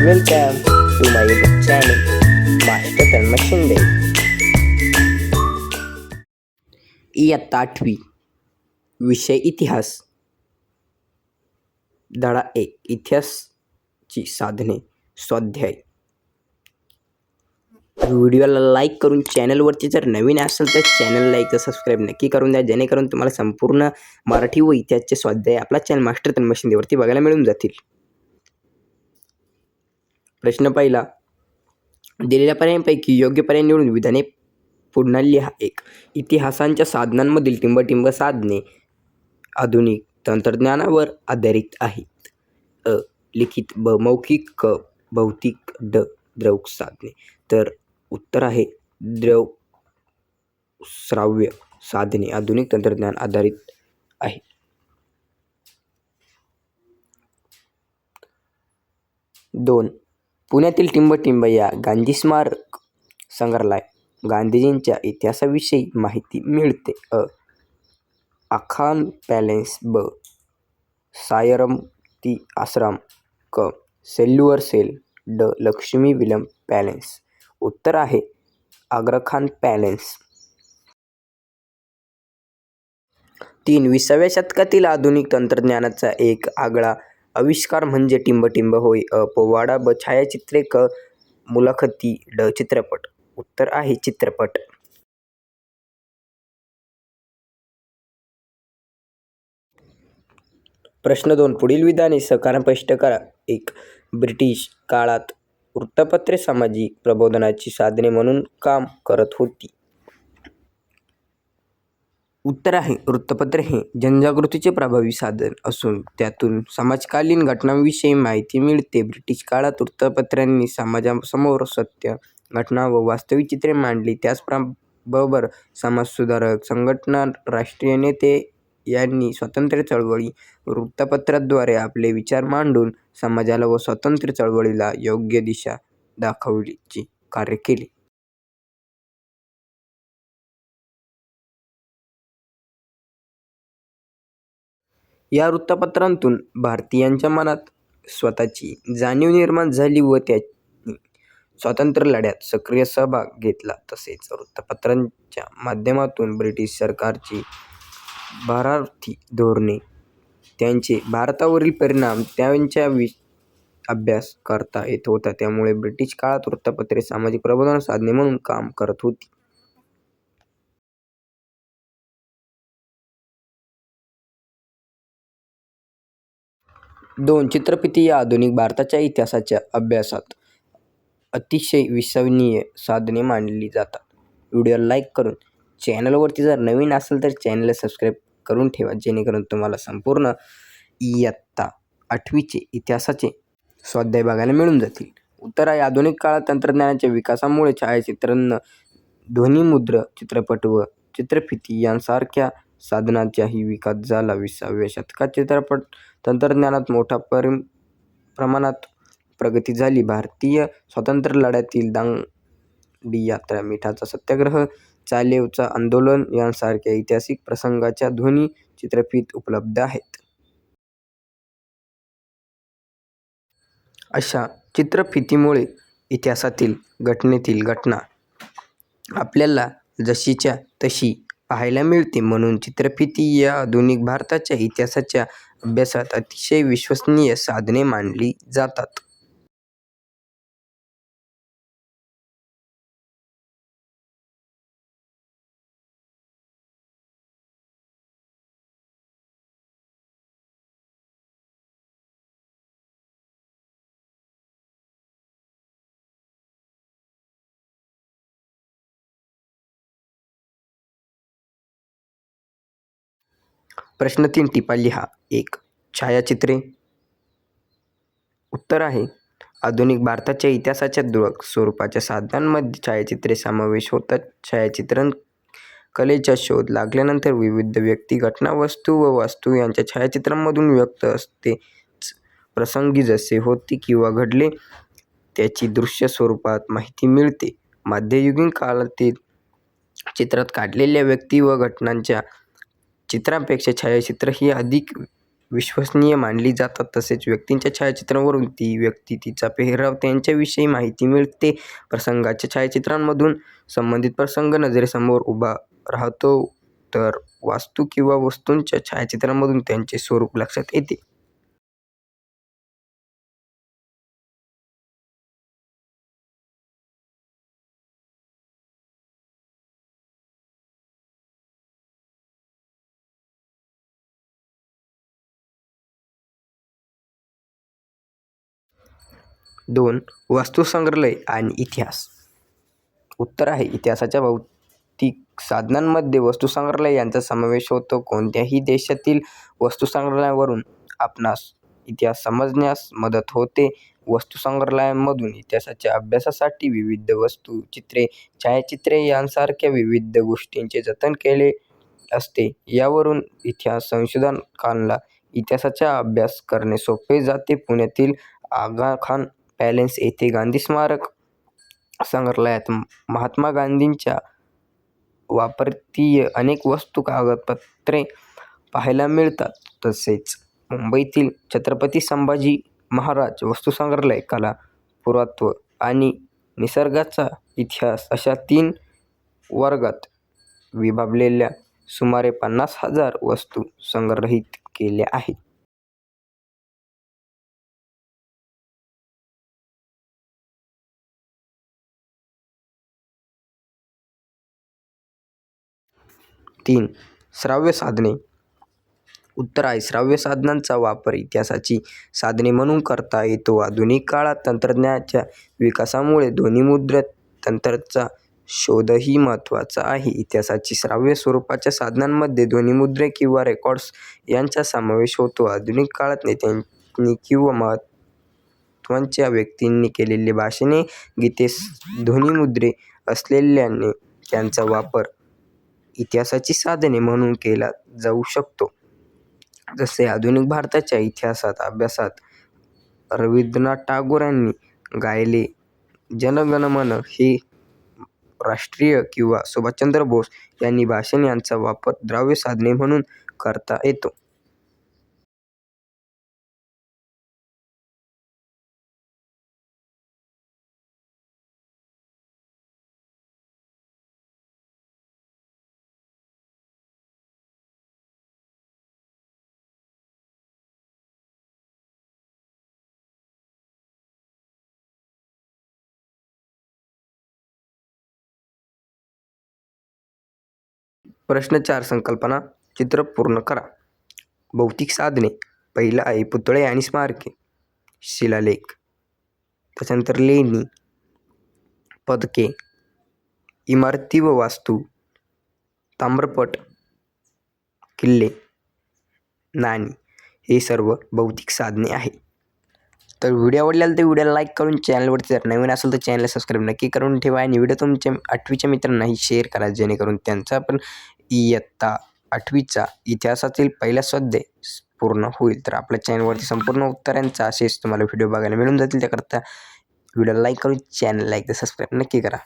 welcome to my YouTube channel, Master Tanma Shinde. इयत्ता 8वी विषय इतिहास. धडा 1 इतिहासची साधने. स्वाध्याय. व्हिडिओला लाईक करून चॅनलवरती जर नवीन असेल तर चॅनल लाईक सबस्क्राईब नक्की करून द्या, जेणेकरून तुम्हाला संपूर्ण मराठी व इतिहासचे स्वाध्याय आपला चॅनल मास्टर तन्मय शिंदेवरती बघायला मिळून जातील. प्रश्न पहिला. दिलेल्या पर्यायांपैकी योग्य पर्याय निवडून विधाने पुन्हा लिहा. 1. इतिहासाच्या साधनांमधील टिंबटिंब साधने आधुनिक तंत्रज्ञानावर आधारित आहेत. अ. लिखित. ब. मौखिक. क. भौतिक. ड. द्रव साधने. तर उत्तर आहे द्रव श्राव्य साधने आधुनिक तंत्रज्ञान आधारित आहे. 2. पुण्यातील टिंबटिंब या गांधी स्मारक संग्रहालय गांधीजींच्या इतिहासाविषयी माहिती मिळते. अ. आखान पॅलेस. ब. सायरमती आश्रम. क. Cellular cell. ड. लक्ष्मी विलम पॅलेस. उत्तर आहे आग्राखान पॅलेस. 3. 20व्या शतकातील आधुनिक तंत्रज्ञानाचा एक आगळा आविष्कार म्हणजे टिंबटिंब होय. अ. पोवाडा. ब. छायाचित्रे. क. मुलाखती. ड. चित्रपट. उत्तर आहे चित्रपट. प्रश्न 2. पुढील विधाने सहकार्याने स्पष्ट करा. 1. ब्रिटिश काळात वृत्तपत्रे सामाजिक प्रबोधनाची साधने म्हणून काम करत होती. उत्तर आहे वृत्तपत्रे हे जनजागृतीचे प्रभावी साधन असून त्यातून समाजकालीन घटनांविषयी माहिती मिळते. ब्रिटिश काळात वृत्तपत्रांनी समाजासमोर सत्य, घटना व वास्तविक चित्रे मांडली. त्याचबरोबर समाजसुधारक संघटना, राष्ट्रीय नेते यांनी स्वातंत्र्य चळवळी वृत्तपत्राद्वारे आपले विचार मांडून समाजाला व स्वातंत्र्य चळवळीला योग्य दिशा दाखवण्याचे कार्य केले. या वृत्तपत्रांतून भारतीयांच्या मनात स्वतःची जाणीव निर्माण झाली व त्यांनी स्वातंत्र्य लढ्यात सक्रिय सहभाग घेतला. तसेच वृत्तपत्रांच्या माध्यमातून ब्रिटिश सरकारची भारतार्थी धोरणे, त्यांचे भारतावरील परिणाम यांचा अभ्यास करता येत होता. त्यामुळे ब्रिटिश काळात वृत्तपत्रे सामाजिक प्रबोधन साधने म्हणून काम करत होती. 2. चित्रफिती या आधुनिक भारताच्या इतिहासाच्या अभ्यासात अतिशय विश्वसनीय साधने मानली जातात. व्हिडिओला लाईक करून चॅनलवरती जर नवीन असेल तर चॅनलला सबस्क्राईब करून ठेवा, जेणेकरून तुम्हाला संपूर्ण इयत्ता 8वीचे इतिहासाचे स्वाध्याय बघायला मिळून जातील. उत्तर आहे आधुनिक काळात तंत्रज्ञानाच्या विकासामुळे छायाचित्रण, ध्वनिमुद्रण, चित्रपट व चित्रफिती यांसारख्या साधनांचाही विकास झाला. 20व्या शतकात चित्रपट तंत्रज्ञानात मोठ्या प्रमाणात प्रगती झाली. भारतीय स्वातंत्र्य लढ्यातील दांडी यात्रा, मिठाचा सत्याग्रह, चालेचं आंदोलन यांसारख्या ऐतिहासिक प्रसंगांच्या ध्वनी चित्रफिती उपलब्ध आहेत. अशा चित्रफितीमुळे इतिहासातील घटनेतील घटना आपल्याला जशीच्या तशी पाहायला मिळते. म्हणून चित्रफिती या आधुनिक भारताच्या इतिहासाच्या अभ्यासात अतिशय विश्वसनीय साधने मानली जातात. प्रश्न 3 टिपा लिहा. 1. छायाचित्रे. उत्तर आहे आधुनिक भारताच्या इतिहासाच्या दृक स्वरूपाच्या साधनांमध्ये छायाचित्रे समावेश होतात. छायाचित्रण कलेचा शोध लागल्यानंतर विविध व्यक्ती, घटना, वस्तू व वास्तू यांच्या छायाचित्रांमधून व्यक्त असतेच प्रसंगी जसे होते किंवा घडले त्याची दृश्य स्वरूपात माहिती मिळते. मध्ययुगीन काळातील चित्रात काढलेल्या व्यक्ती व घटनांच्या चित्रांपेक्षा छायाचित्र ही अधिक विश्वसनीय मानली जातात. तसेच व्यक्तींच्या छायाचित्रांवरून ती व्यक्ती, तिचा पेहराव, त्यांच्याविषयी माहिती मिळते. प्रसंगाच्या छायाचित्रांमधून संबंधित प्रसंग नजरेसमोर उभा राहतो, तर वास्तू किंवा वस्तूंच्या छायाचित्रांमधून त्यांचे स्वरूप लक्षात येते. 2. वस्तुसंग्रहालय आणि इतिहास. उत्तर आहे इतिहासाच्या भौतिक साधनांमध्ये वस्तुसंग्रहालय यांचा समावेश होतो. कोणत्याही देशातील वस्तुसंग्रहालयावरून आपणास इतिहास समजण्यास मदत होते. वस्तुसंग्रहालयांमधून इतिहासाच्या अभ्यासासाठी विविध वस्तू, चित्रे, छायाचित्रे यांसारख्या विविध गोष्टींचे जतन केले असते. यावरून इतिहास संशोधकांना इतिहासाचा अभ्यास करणे सोपे जाते. पुण्यातील आगा खान पॅलेस येथे गांधी स्मारक संग्रहालयात महात्मा गांधींच्या वापरतीय अनेक वस्तू, कागदपत्रे पाहायला मिळतात. तसेच मुंबईतील छत्रपती संभाजी महाराज वस्तुसंग्रहालय कला, पुरातत्व आणि निसर्गाचा इतिहास अशा 3 वर्गात विभागलेल्या सुमारे 50,000 वस्तू संग्रहित केल्या आहेत. तीन. श्राव्य साधने. उत्तर आहे श्राव्य साधनांचा वापर इतिहासाची साधने म्हणून करता येतो. आधुनिक काळात तंत्रज्ञानाच्या विकासामुळे ध्वनिमुद्रण तंत्राचा शोधही महत्त्वाचा आहे. इतिहासाची श्राव्य स्वरूपाच्या साधनांमध्ये ध्वनिमुद्रे किंवा रेकॉर्ड्स यांचा समावेश होतो. आधुनिक काळात नेत्यांनी किंवा महत्त्वाच्या व्यक्तींनी केलेली भाषणे, गीते ध्वनिमुद्रे असलेल्याने त्यांचा वापर इतिहासाची साधने म्हणून केला जाऊ शकतो. जसे आधुनिक भारताच्या इतिहासात अभ्यासात रवींद्रनाथ टागोर यांनी गायले जन गण मन हे राष्ट्रीय किंवा सुभाषचंद्र बोस यांनी भाषण यांचा वापर श्राव्य साधने म्हणून करता येतो. प्रश्न 4. संकल्पना चित्र पूर्ण करा. भौतिक साधने. पहिलं आहे पुतळे आणि स्मारके, शिलालेख, त्याच्यानंतर लेणी, पदके, इमारती व वास्तू, ताम्रपट, किल्ले, नाणी हे सर्व भौतिक साधने आहे. तर व्हिडिओ आवडला तर व्हिडिओला लाईक करून चॅनलवरती जर नवीन असेल तर चॅनलला सबस्क्राईब नक्की करून ठेवा आणि व्हिडिओ तुमच्या 8वीच्या मित्रांनाही शेअर करा, जेणेकरून त्यांचा पण इयत्ता 8वीचा इतिहासातील पहिला स्वाध्याय पूर्ण होईल. तर आपल्या चॅनलवरती संपूर्ण उत्तरांचा असेच तुम्हाला व्हिडिओ बघायला मिळून जातील. त्याकरता व्हिडिओला लाईक करून चॅनलला एकदा सबस्क्राईब नक्की करा.